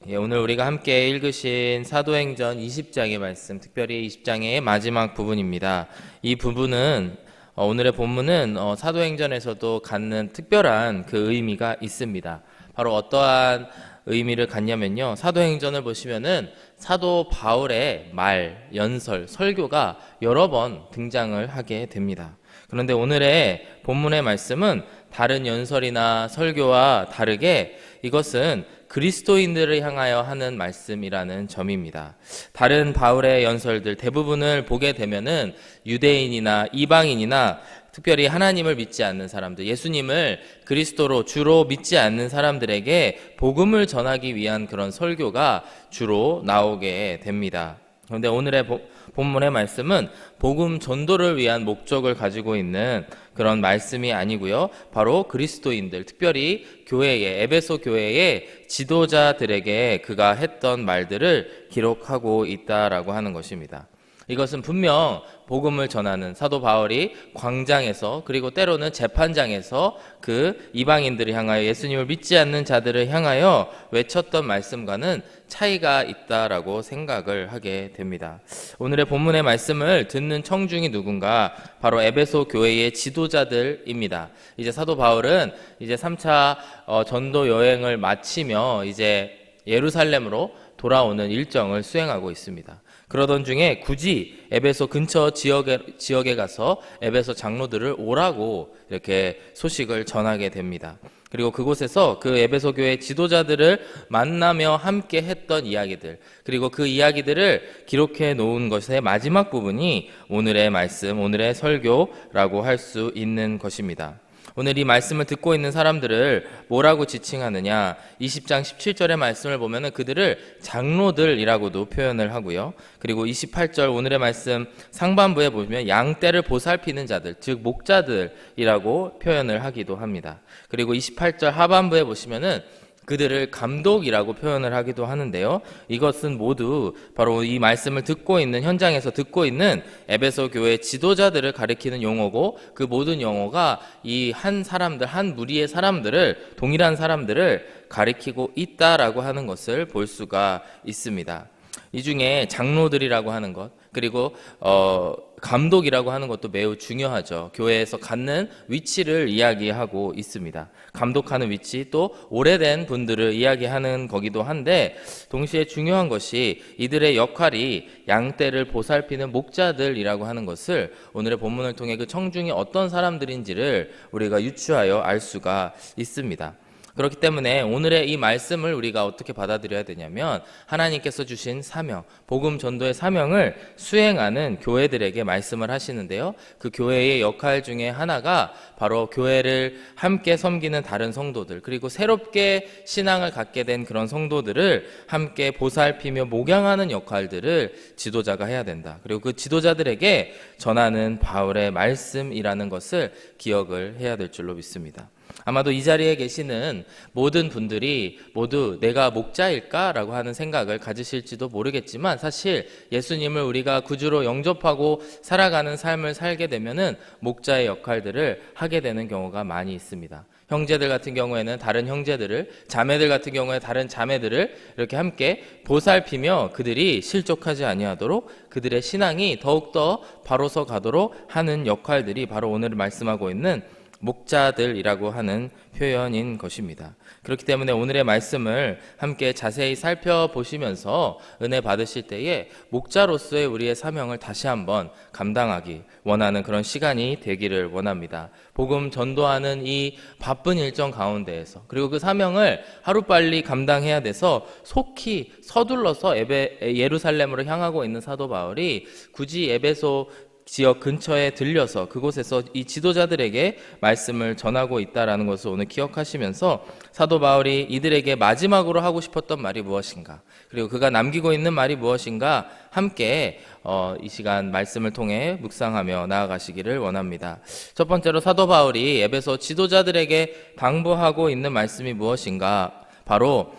오늘 우리가 함께 읽으신 사도행전 20장의 말씀, 특별히 20장의 마지막 부분입니다. 이 부분은 오늘의 본문은 사도행전에서도 갖는 특별한 그 의미가 있습니다. 바로 어떠한 의미를 갖냐면요, 사도행전을 보시면은 사도 바울의 말, 연설, 설교가 여러 번 등장을 하게 됩니다. 그런데 오늘의 본문의 말씀은 다른 연설이나 설교와 다르게 이것은 그리스도인들을 향하여 하는 말씀이라는 점입니다. 다른 바울의 연설들 대부분을 보게 되면은 유대인이나 이방인이나 특별히 하나님을 믿지 않는 사람들, 예수님을 그리스도로 주로 믿지 않는 사람들에게 복음을 전하기 위한 그런 설교가 주로 나오게 됩니다. 그런데 오늘의 본문의 말씀은 복음 전도를 위한 목적을 가지고 있는 그런 말씀이 아니고요, 바로 그리스도인들, 특별히 교회의, 에베소 교회의 지도자들에게 그가 했던 말들을 기록하고 있다라고 하는 것입니다. 이것은 분명 복음을 전하는 사도 바울이 광장에서, 그리고 때로는 재판장에서 그 이방인들을 향하여, 예수님을 믿지 않는 자들을 향하여 외쳤던 말씀과는 차이가 있다라고 생각을 하게 됩니다. 오늘의 본문의 말씀을 듣는 청중이 누군가? 바로 에베소 교회의 지도자들입니다. 이제 사도 바울은 이제 3차 전도 여행을 마치며 이제 예루살렘으로 돌아오는 일정을 수행하고 있습니다. 그러던 중에 굳이 에베소 근처 지역에 가서 에베소 장로들을 오라고 이렇게 소식을 전하게 됩니다. 그리고 그곳에서 그 에베소 교회 지도자들을 만나며 함께 했던 이야기들, 그리고 그 이야기들을 기록해 놓은 것의 마지막 부분이 오늘의 말씀, 오늘의 설교라고 할 수 있는 것입니다. 오늘 이 말씀을 듣고 있는 사람들을 뭐라고 지칭하느냐? 20장 17절의 말씀을 보면 그들을 장로들이라고도 표현을 하고요. 그리고 28절 오늘의 말씀 상반부에 보면 양떼를 보살피는 자들, 즉 목자들이라고 표현을 하기도 합니다. 그리고 28절 하반부에 보시면은 그들을 감독이라고 표현을 하기도 하는데요, 이것은 모두 바로 이 말씀을 듣고 있는, 현장에서 듣고 있는 에베소 교회 지도자들을 가리키는 용어고, 그 모든 용어가 이 한 사람들, 한 무리의 사람들을, 동일한 사람들을 가리키고 있다라고 하는 것을 볼 수가 있습니다. 이 중에 장로들이라고 하는 것, 그리고 감독이라고 하는 것도 매우 중요하죠. 교회에서 갖는 위치를 이야기하고 있습니다. 감독하는 위치, 또 오래된 분들을 이야기하는 거기도 한데, 동시에 중요한 것이 이들의 역할이 양떼를 보살피는 목자들이라고 하는 것을 오늘의 본문을 통해 그 청중이 어떤 사람들인지를 우리가 유추하여 알 수가 있습니다. 그렇기 때문에 오늘의 이 말씀을 우리가 어떻게 받아들여야 되냐면, 하나님께서 주신 사명, 복음 전도의 사명을 수행하는 교회들에게 말씀을 하시는데요, 그 교회의 역할 중에 하나가 바로 교회를 함께 섬기는 다른 성도들, 그리고 새롭게 신앙을 갖게 된 그런 성도들을 함께 보살피며 목양하는 역할들을 지도자가 해야 된다. 그리고 그 지도자들에게 전하는 바울의 말씀이라는 것을 기억을 해야 될 줄로 믿습니다. 아마도 이 자리에 계시는 모든 분들이 모두 내가 목자일까라고 하는 생각을 가지실지도 모르겠지만, 사실 예수님을 우리가 구주로 영접하고 살아가는 삶을 살게 되면은 목자의 역할들을 하게 되는 경우가 많이 있습니다. 형제들 같은 경우에는 다른 형제들을, 자매들 같은 경우에 다른 자매들을 이렇게 함께 보살피며 그들이 실족하지 아니하도록 그들의 신앙이 더욱더 바로서 가도록 하는 역할들이 바로 오늘 말씀하고 있는 목자들이라고 하는 표현인 것입니다. 그렇기 때문에 오늘의 말씀을 함께 자세히 살펴보시면서 은혜 받으실 때에 목자로서의 우리의 사명을 다시 한번 감당하기 원하는 그런 시간이 되기를 원합니다. 복음 전도하는 이 바쁜 일정 가운데에서, 그리고 그 사명을 하루빨리 감당해야 돼서 속히 서둘러서 예루살렘으로 향하고 있는 사도 바울이 굳이 에베소 지역 근처에 들려서 그곳에서 이 지도자들에게 말씀을 전하고 있다라는 것을 오늘 기억하시면서, 사도 바울이 이들에게 마지막으로 하고 싶었던 말이 무엇인가, 그리고 그가 남기고 있는 말이 무엇인가 함께 이 시간 말씀을 통해 묵상하며 나아가시기를 원합니다. 첫 번째로 사도 바울이 에베소 지도자들에게 당부하고 있는 말씀이 무엇인가, 바로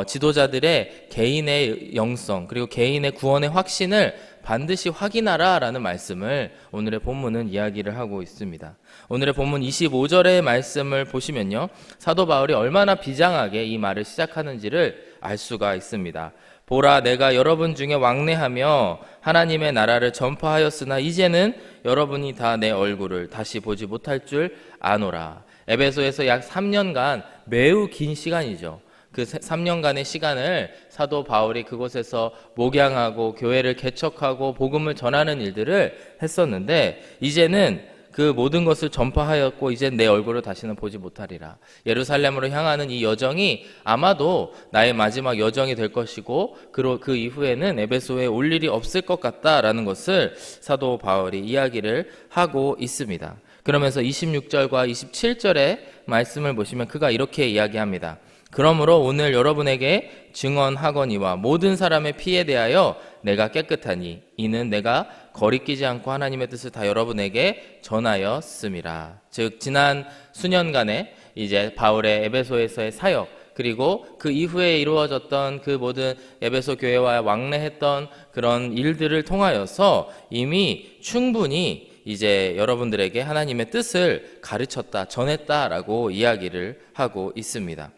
지도자들의 개인의 영성, 그리고 개인의 구원의 확신을 반드시 확인하라 라는 말씀을 오늘의 본문은 이야기를 하고 있습니다. 오늘의 본문 25절의 말씀을 보시면요, 사도 바울이 얼마나 비장하게 이 말을 시작하는지를 알 수가 있습니다. 보라, 내가 여러분 중에 왕래하며 하나님의 나라를 전파하였으나 이제는 여러분이 다 내 얼굴을 다시 보지 못할 줄 아노라. 에베소에서 약 3년간 매우 긴 시간이죠. 그 3년간의 시간을 사도 바울이 그곳에서 목양하고 교회를 개척하고 복음을 전하는 일들을 했었는데, 이제는 그 모든 것을 전파하였고 이젠 내 얼굴을 다시는 보지 못하리라. 예루살렘으로 향하는 이 여정이 아마도 나의 마지막 여정이 될 것이고 그 이후에는 에베소에 올 일이 없을 것 같다라는 것을 사도 바울이 이야기를 하고 있습니다. 그러면서 26절과 27절의 말씀을 보시면 그가 이렇게 이야기합니다. 그러므로 오늘 여러분에게 증언하거니와 모든 사람의 피에 대하여 내가 깨끗하니 이는 내가 거리끼지 않고 하나님의 뜻을 다 여러분에게 전하였음이라. 즉 지난 수년간의 이제 바울의 에베소에서의 사역, 그리고 그 이후에 이루어졌던 그 모든 에베소 교회와 왕래했던 그런 일들을 통하여서 이미 충분히 이제 여러분들에게 하나님의 뜻을 가르쳤다, 전했다라고 이야기를 하고 있습니다.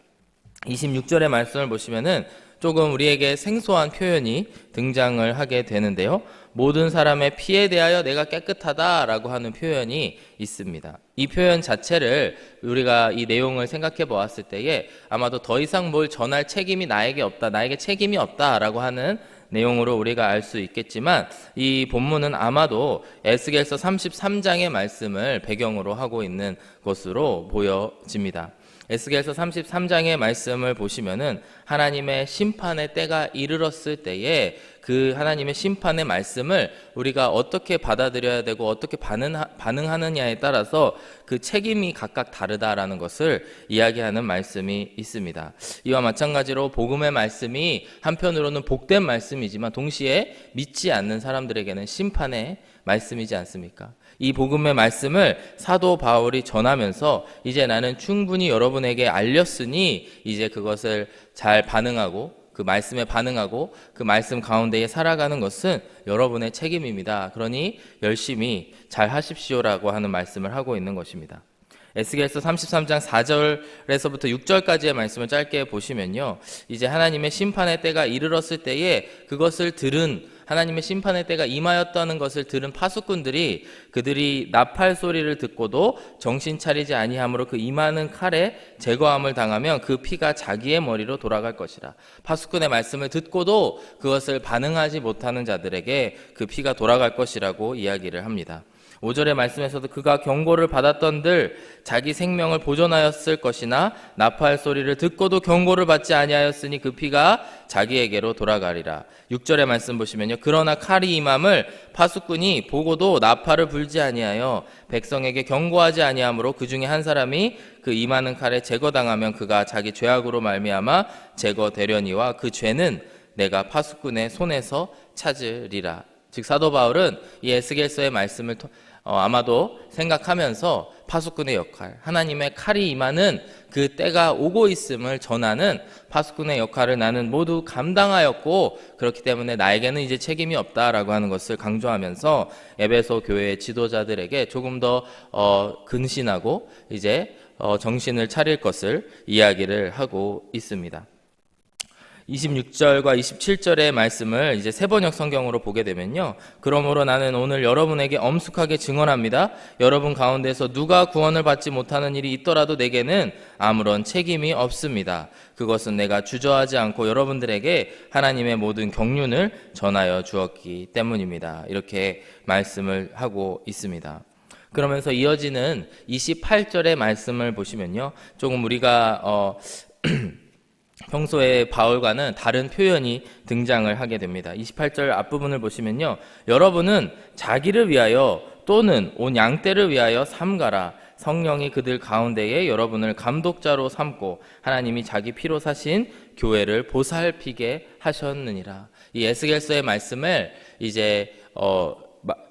26절의 말씀을 보시면은 조금 우리에게 생소한 표현이 등장을 하게 되는데요. 모든 사람의 피에 대하여 내가 깨끗하다라고 하는 표현이 있습니다. 이 표현 자체를 우리가 이 내용을 생각해 보았을 때에 아마도 더 이상 뭘 전할 책임이 나에게 없다, 나에게 책임이 없다라고 하는 내용으로 우리가 알 수 있겠지만, 이 본문은 아마도 에스겔서 33장의 말씀을 배경으로 하고 있는 것으로 보여집니다. 에스겔서 33장의 말씀을 보시면은 하나님의 심판의 때가 이르렀을 때에 그 하나님의 심판의 말씀을 우리가 어떻게 받아들여야 되고 어떻게 반응하느냐에 따라서 그 책임이 각각 다르다라는 것을 이야기하는 말씀이 있습니다. 이와 마찬가지로 복음의 말씀이 한편으로는 복된 말씀이지만 동시에 믿지 않는 사람들에게는 심판의 말씀이지 않습니까? 이 복음의 말씀을 사도 바울이 전하면서 이제 나는 충분히 여러분에게 알렸으니 이제 그것을 잘 반응하고 그 말씀에 반응하고 그 말씀 가운데에 살아가는 것은 여러분의 책임입니다. 그러니 열심히 잘 하십시오라고 하는 말씀을 하고 있는 것입니다. 에스겔서 33장 4절에서부터 6절까지의 말씀을 짧게 보시면요, 이제 하나님의 심판의 때가 이르렀을 때에 그것을 들은, 하나님의 심판의 때가 임하였다는 것을 들은 파수꾼들이 그들이 나팔 소리를 듣고도 정신 차리지 아니함으로 그 임하는 칼에 제거함을 당하면 그 피가 자기의 머리로 돌아갈 것이라. 파수꾼의 말씀을 듣고도 그것을 반응하지 못하는 자들에게 그 피가 돌아갈 것이라고 이야기를 합니다. 5절의 말씀에서도 그가 경고를 받았던들 자기 생명을 보존하였을 것이나 나팔 소리를 듣고도 경고를 받지 아니하였으니 그 피가 자기에게로 돌아가리라. 6절의 말씀 보시면요, 그러나 칼이 임함을 파수꾼이 보고도 나팔을 불지 아니하여 백성에게 경고하지 아니하므로 그 중에 한 사람이 그 임하는 칼에 제거당하면 그가 자기 죄악으로 말미암아 제거되려니와 그 죄는 내가 파수꾼의 손에서 찾으리라. 즉 사도 바울은 이 에스겔서의 말씀을 아마도 생각하면서 파수꾼의 역할, 하나님의 칼이 임하는 그 때가 오고 있음을 전하는 파수꾼의 역할을 나는 모두 감당하였고 그렇기 때문에 나에게는 이제 책임이 없다라고 하는 것을 강조하면서 에베소 교회의 지도자들에게 조금 더 근신하고 이제 정신을 차릴 것을 이야기를 하고 있습니다. 26절과 27절의 말씀을 이제 세번역 성경으로 보게 되면요, 그러므로 나는 오늘 여러분에게 엄숙하게 증언합니다. 여러분 가운데서 누가 구원을 받지 못하는 일이 있더라도 내게는 아무런 책임이 없습니다. 그것은 내가 주저하지 않고 여러분들에게 하나님의 모든 경륜을 전하여 주었기 때문입니다. 이렇게 말씀을 하고 있습니다. 그러면서 이어지는 28절의 말씀을 보시면요, 조금 우리가 평소에 바울과는 다른 표현이 등장을 하게 됩니다. 28절 앞부분을 보시면요, 여러분은 자기를 위하여 또는 온 양떼를 위하여 삼가라. 성령이 그들 가운데에 여러분을 감독자로 삼고 하나님이 자기 피로 사신 교회를 보살피게 하셨느니라. 이 에스겔서의 말씀을 이제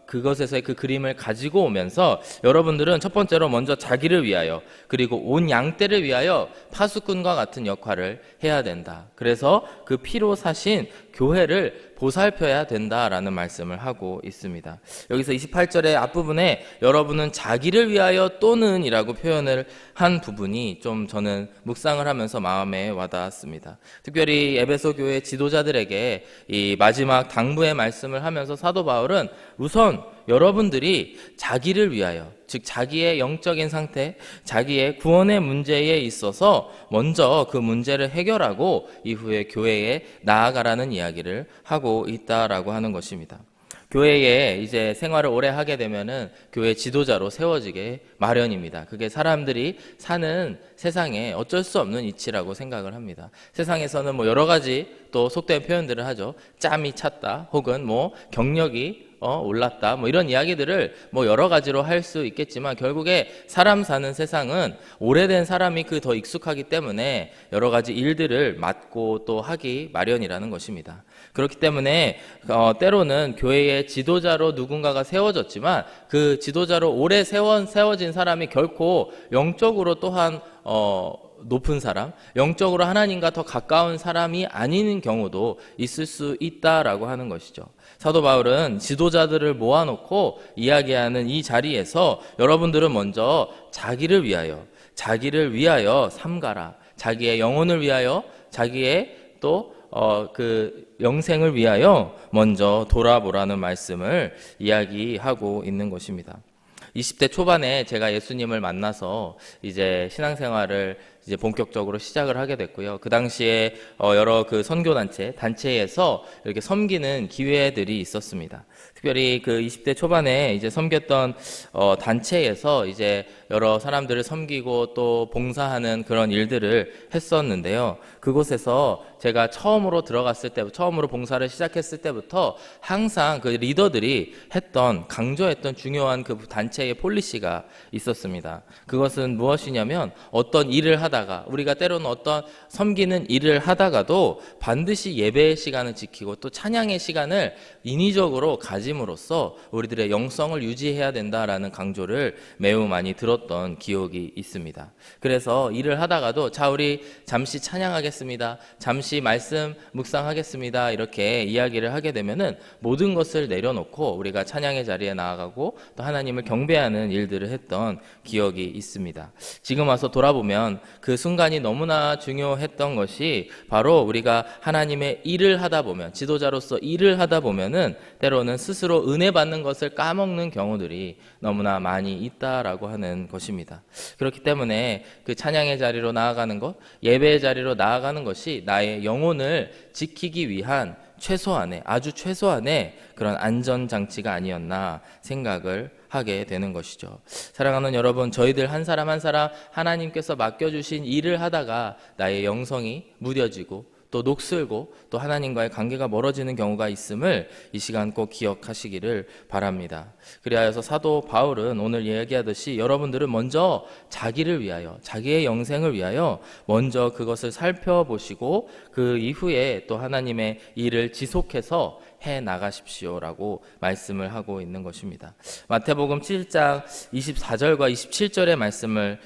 그것에서의 그 그림을 가지고 오면서 여러분들은 첫 번째로 먼저 자기를 위하여 그리고 온 양떼를 위하여 파수꾼과 같은 역할을 해야 된다. 그래서 그 피로 사신 교회를 보살펴야 된다라는 말씀을 하고 있습니다. 여기서 28절의 앞부분에 여러분은 자기를 위하여 또는 이라고 표현을 한 부분이 좀 저는 묵상을 하면서 마음에 와닿았습니다. 특별히 에베소 교회 지도자들에게 이 마지막 당부의 말씀을 하면서 사도 바울은 우선 여러분들이 자기를 위하여, 즉 자기의 영적인 상태, 자기의 구원의 문제에 있어서 먼저 그 문제를 해결하고 이후에 교회에 나아가라는 이야기를 하고 있다라고 하는 것입니다. 교회에 이제 생활을 오래 하게 되면은 교회 지도자로 세워지게 마련입니다. 그게 사람들이 사는 세상에 어쩔 수 없는 이치라고 생각을 합니다. 세상에서는 뭐 여러 가지 또 속된 표현들을 하죠. 짬이 찼다, 혹은 뭐 경력이 올랐다, 뭐 이런 이야기들을 뭐 여러 가지로 할 수 있겠지만 결국에 사람 사는 세상은 오래된 사람이 그 더 익숙하기 때문에 여러 가지 일들을 맡고 또 하기 마련이라는 것입니다. 그렇기 때문에 때로는 교회의 지도자로 누군가가 세워졌지만 그 지도자로 오래 세워진 사람이 결코 영적으로 또한 높은 사람, 영적으로 하나님과 더 가까운 사람이 아닌 경우도 있을 수 있다라고 하는 것이죠. 사도 바울은 지도자들을 모아놓고 이야기하는 이 자리에서 여러분들은 먼저 자기를 위하여 삼가라. 자기의 영혼을 위하여, 자기의 또 그 영생을 위하여 먼저 돌아보라는 말씀을 이야기하고 있는 것입니다. 20대 초반에 제가 예수님을 만나서 이제 신앙생활을 이제 본격적으로 시작을 하게 됐고요. 그 당시에 여러 그 단체에서 이렇게 섬기는 기회들이 있었습니다. 특별히 그 20대 초반에 이제 섬겼던 단체에서 이제 여러 사람들을 섬기고 또 봉사하는 그런 일들을 했었는데요. 그곳에서 제가 처음으로 봉사를 시작했을 때부터 항상 그 리더들이 강조했던 중요한 그 단체의 폴리시가 있었습니다. 그것은 무엇이냐면 어떤 일을 하다가, 우리가 때로는 어떤 섬기는 일을 하다가도 반드시 예배의 시간을 지키고 또 찬양의 시간을 인위적으로 가짐으로써 우리들의 영성을 유지해야 된다라는 강조를 매우 많이 들었던 기억이 있습니다. 그래서 일을 하다가도 우리 잠시 찬양하겠습니다, 잠시 말씀 묵상하겠습니다, 이렇게 이야기를 하게 되면은 모든 것을 내려놓고 우리가 찬양의 자리에 나아가고 또 하나님을 경배하는 일들을 했던 기억이 있습니다. 지금 와서 돌아보면 그 순간이 너무나 중요했던 것이 바로 우리가 하나님의 일을 하다 보면, 지도자로서 일을 하다 보면은 때로는 스스로 은혜 받는 것을 까먹는 경우들이 너무나 많이 있다라고 하는 것입니다. 그렇기 때문에 그 찬양의 자리로 나아가는 것, 예배의 자리로 나아가는 것이 나의 영혼을 지키기 위한 아주 최소한의 그런 안전장치가 아니었나 생각을 하게 되는 것이죠. 사랑하는 여러분, 저희들 한 사람 한 사람 하나님께서 맡겨주신 일을 하다가 나의 영성이 무뎌지고 또 녹슬고 또 하나님과의 관계가 멀어지는 경우가 있음을 이 시간 꼭 기억하시기를 바랍니다. 그리하여서 사도 바울은 오늘 이야기하듯이 여러분들은 먼저 자기를 위하여, 자기의 영생을 위하여 먼저 그것을 살펴보시고 그 이후에 또 하나님의 일을 지속해서 해 나가십시오라고 말씀을 하고 있는 것입니다. 마태복음 7장 24절과 27절의 말씀을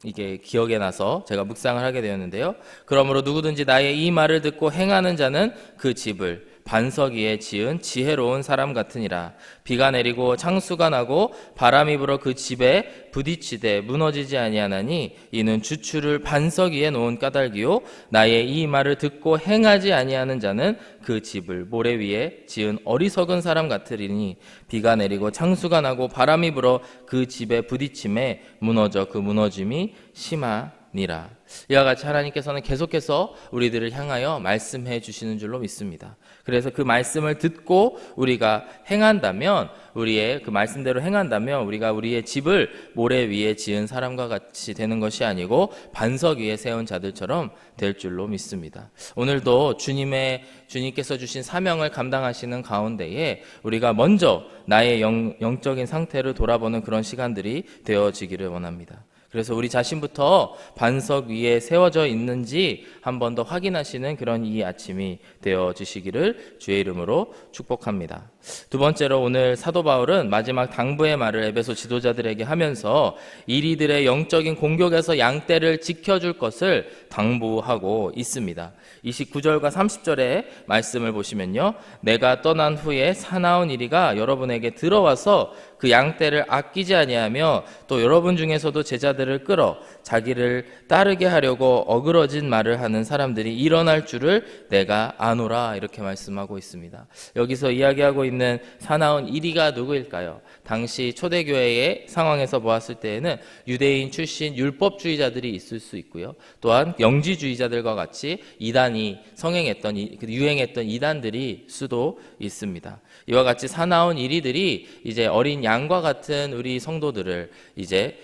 이게 기억에 나서 제가 묵상을 하게 되었는데요. 그러므로 누구든지 나의 이 말을 듣고 행하는 자는 그 집을 반석 위에 지은 지혜로운 사람 같으니라. 비가 내리고 창수가 나고 바람이 불어 그 집에 부딪히되 무너지지 아니하나니 이는 주추를 반석 위에 놓은 까닭이요 나의 이 말을 듣고 행하지 아니하는 자는 그 집을 모래 위에 지은 어리석은 사람 같으리니 비가 내리고 창수가 나고 바람이 불어 그 집에 부딪힘에 무너져 그 무너짐이 심하니라. 이와 같이 하나님께서는 계속해서 우리들을 향하여 말씀해 주시는 줄로 믿습니다. 그래서 그 말씀을 듣고 우리가 행한다면, 우리의 그 말씀대로 행한다면 우리가 우리의 집을 모래 위에 지은 사람과 같이 되는 것이 아니고 반석 위에 세운 자들처럼 될 줄로 믿습니다. 오늘도 주님께서 주신 사명을 감당하시는 가운데에 우리가 먼저 나의 영적인 상태를 돌아보는 그런 시간들이 되어지기를 원합니다. 그래서 우리 자신부터 반석 위에 세워져 있는지 한 번 더 확인하시는 그런 이 아침이 되어주시기를 주의 이름으로 축복합니다. 두 번째로 오늘 사도 바울은 마지막 당부의 말을 에베소 지도자들에게 하면서 이리들의 영적인 공격에서 양떼를 지켜줄 것을 당부하고 있습니다. 29절과 30절의 말씀을 보시면요, 내가 떠난 후에 사나운 이리가 여러분에게 들어와서 그 양떼를 아끼지 아니하며 또 여러분 중에서도 제자들을 끌어 자기를 따르게 하려고 어그러진 말을 하는 사람들이 일어날 줄을 내가 아노라, 이렇게 말씀하고 있습니다. 여기서 이야기하고 있는 사나운 이리가 누구일까요? 당시 초대교회의 상황에서 보았을 때에는 유대인 출신 율법주의자들이 있을 수 있고요, 또한 영지주의자들과 같이 이단이 유행했던 이단들이 수도 있습니다. 이와 같이 사나운 이리들이 이제 어린 양과 같은 우리 성도들을 이제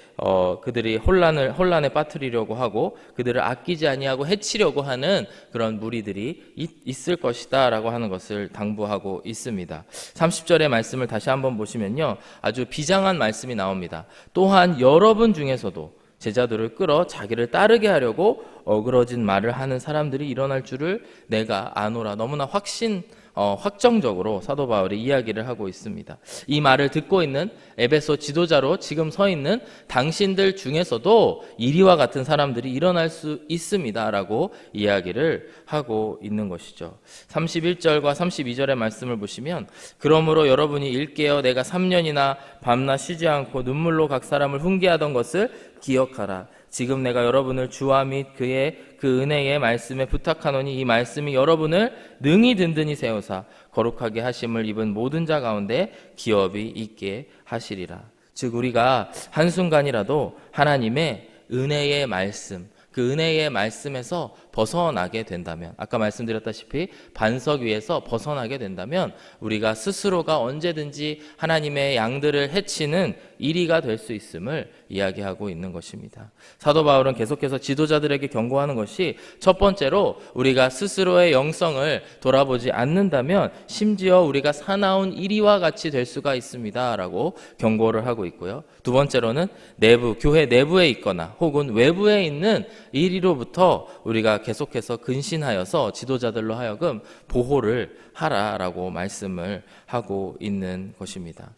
그들이 혼란에 빠뜨리려고 하고 그들을 아끼지 아니하고 해치려고 하는 그런 무리들이 있을 것이다라고 하는 것을 당부하고 있습니다. 30절의 말씀을 다시 한번 보시면요, 아주 비장한 말씀이 나옵니다. 또한 여러분 중에서도 제자들을 끌어 자기를 따르게 하려고 어그러진 말을 하는 사람들이 일어날 줄을 내가 아노라. 너무나 확정적으로 사도 바울이 이야기를 하고 있습니다. 이 말을 듣고 있는 에베소 지도자로 지금 서 있는 당신들 중에서도 이리와 같은 사람들이 일어날 수 있습니다 라고 이야기를 하고 있는 것이죠. 31절과 32절의 말씀을 보시면, 그러므로 여러분이 일깨어 내가 3년이나 밤낮 쉬지 않고 눈물로 각 사람을 훈계하던 것을 기억하라. 지금 내가 여러분을 주와 및 그의 그 은혜의 말씀에 부탁하노니 이 말씀이 여러분을 능히 든든히 세우사 거룩하게 하심을 입은 모든 자 가운데 기업이 있게 하시리라. 즉 우리가 한순간이라도 하나님의 은혜의 말씀, 그 은혜의 말씀에서 벗어나게 된다면, 아까 말씀드렸다시피 반석 위에서 벗어나게 된다면 우리가 스스로가 언제든지 하나님의 양들을 해치는 이리가 될 수 있음을 이야기하고 있는 것입니다. 사도 바울은 계속해서 지도자들에게 경고하는 것이, 첫 번째로 우리가 스스로의 영성을 돌아보지 않는다면 심지어 우리가 사나운 이리와 같이 될 수가 있습니다 라고 경고를 하고 있고요, 두 번째로는 교회 내부에 있거나 혹은 외부에 있는 이리로부터 우리가 계속해서 근신하여서 지도자들로 하여금 보호를 하라라고 말씀을 하고 있는 것입니다.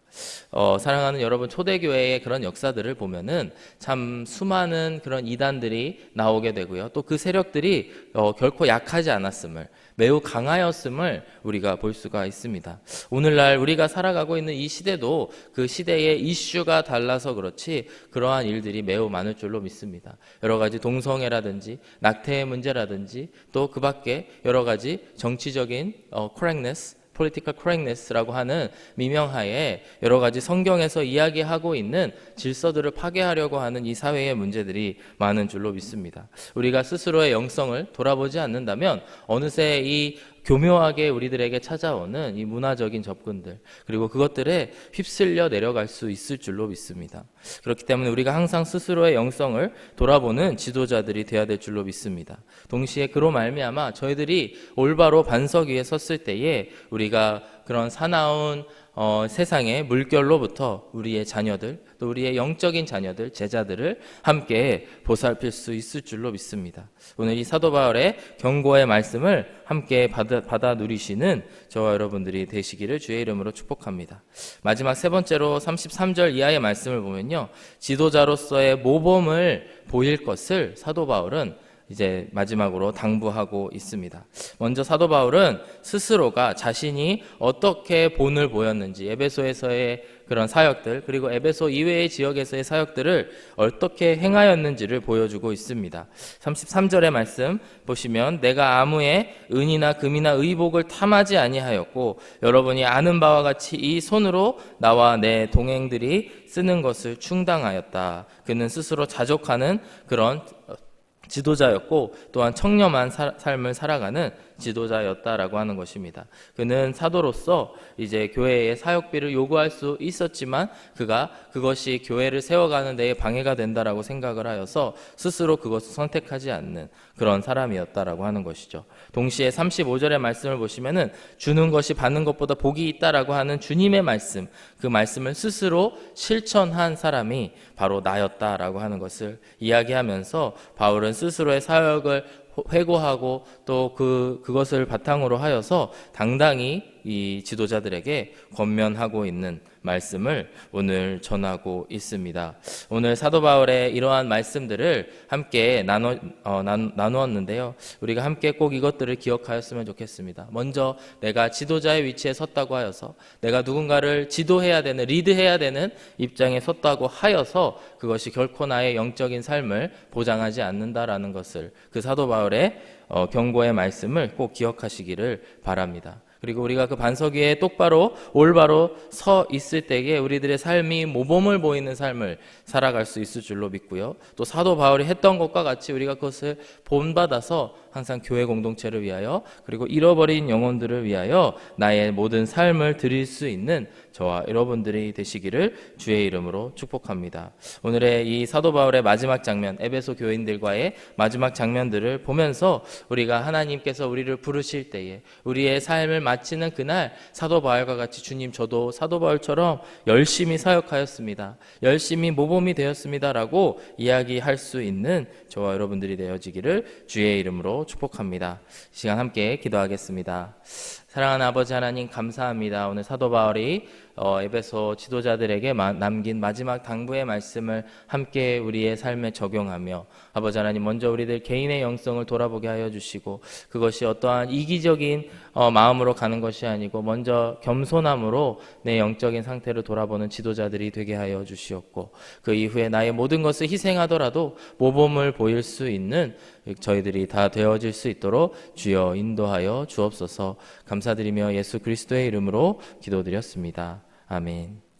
사랑하는 여러분, 초대교회의 그런 역사들을 보면은 참 수많은 그런 이단들이 나오게 되고요, 또 그 세력들이 결코 약하지 않았음을, 매우 강하였음을 우리가 볼 수가 있습니다. 오늘날 우리가 살아가고 있는 이 시대도 그 시대의 이슈가 달라서 그렇지 그러한 일들이 매우 많을 줄로 믿습니다. 여러 가지 동성애라든지 낙태의 문제라든지 또 그 밖에 여러 가지 정치적인 political correctness라고 하는 미명하에 여러 가지 성경에서 이야기하고 있는 질서들을 파괴하려고 하는 이 사회의 문제들이 많은 줄로 믿습니다. 우리가 스스로의 영성을 돌아보지 않는다면 어느새 이 교묘하게 우리들에게 찾아오는 이 문화적인 접근들, 그리고 그것들에 휩쓸려 내려갈 수 있을 줄로 믿습니다. 그렇기 때문에 우리가 항상 스스로의 영성을 돌아보는 지도자들이 되어야 될 줄로 믿습니다. 동시에 그로 말미암아 저희들이 올바로 반석 위에 섰을 때에 우리가 그런 사나운 세상의 물결로부터 우리의 자녀들, 또 우리의 영적인 자녀들, 제자들을 함께 보살필 수 있을 줄로 믿습니다. 오늘 이 사도 바울의 경고의 말씀을 함께 받아 누리시는 저와 여러분들이 되시기를 주의 이름으로 축복합니다. 마지막 세 번째로 33절 이하의 말씀을 보면요, 지도자로서의 모범을 보일 것을 사도 바울은 이제 마지막으로 당부하고 있습니다. 먼저 사도 바울은 스스로가 자신이 어떻게 본을 보였는지, 에베소에서의 그런 사역들, 그리고 에베소 이외의 지역에서의 사역들을 어떻게 행하였는지를 보여주고 있습니다. 33절의 말씀 보시면, 내가 아무의 은이나 금이나 의복을 탐하지 아니하였고 여러분이 아는 바와 같이 이 손으로 나와 내 동행들이 쓰는 것을 충당하였다. 그는 스스로 자족하는 그런 지도자였고 또한 청렴한 삶을 살아가는 지도자였다라고 하는 것입니다. 그는 사도로서 이제 교회의 사역비를 요구할 수 있었지만 그가 그것이 교회를 세워가는 데에 방해가 된다라고 생각을 하여서 스스로 그것을 선택하지 않는 그런 사람이었다라고 하는 것이죠. 동시에 35절의 말씀을 보시면은 주는 것이 받는 것보다 복이 있다라고 하는 주님의 말씀, 그 말씀을 스스로 실천한 사람이 바로 나였다라고 하는 것을 이야기하면서 바울은 스스로의 사역을 회고하고 또 그것을 바탕으로 하여서 당당히 이 지도자들에게 권면하고 있는 말씀을 오늘 전하고 있습니다. 오늘 사도 바울의 이러한 말씀들을 함께 나누었는데요. 우리가 함께 꼭 이것들을 기억하였으면 좋겠습니다. 먼저 내가 지도자의 위치에 섰다고 하여서 내가 누군가를 지도해야 되는, 리드해야 되는 입장에 섰다고 하여서 그것이 결코 나의 영적인 삶을 보장하지 않는다라는 것을 그 사도 바울의 경고의 말씀을 꼭 기억하시기를 바랍니다. 그리고 우리가 그 반석 위에 똑바로 올바로 서 있을 때에 우리들의 삶이 모범을 보이는 삶을 살아갈 수 있을 줄로 믿고요. 또 사도 바울이 했던 것과 같이 우리가 그것을 본받아서 항상 교회 공동체를 위하여 그리고 잃어버린 영혼들을 위하여 나의 모든 삶을 드릴 수 있는 저와 여러분들이 되시기를 주의 이름으로 축복합니다. 오늘의 이 사도 바울의 마지막 장면, 에베소 교인들과의 마지막 장면들을 보면서 우리가 하나님께서 우리를 부르실 때에 우리의 삶을 마치는 그날 사도 바울과 같이 주님 저도 사도 바울처럼 열심히 사역하였습니다. 열심히 모범이 되었습니다라고 이야기할 수 있는 저와 여러분들이 되어지기를 주의 이름으로 축복합니다. 이 시간 함께 기도하겠습니다. 사랑하는 아버지 하나님 감사합니다. 오늘 사도 바울이 에베소 지도자들에게 남긴 마지막 당부의 말씀을 함께 우리의 삶에 적용하며 아버지 하나님 먼저 우리들 개인의 영성을 돌아보게 하여 주시고 그것이 어떠한 이기적인 마음으로 가는 것이 아니고 먼저 겸손함으로 내 영적인 상태를 돌아보는 지도자들이 되게 하여 주시옵고 그 이후에 나의 모든 것을 희생하더라도 모범을 보일 수 있는 저희들이 다 되어질 수 있도록 주여 인도하여 주옵소서. 감사드리며 예수 그리스도의 이름으로 기도드렸습니다. 아멘.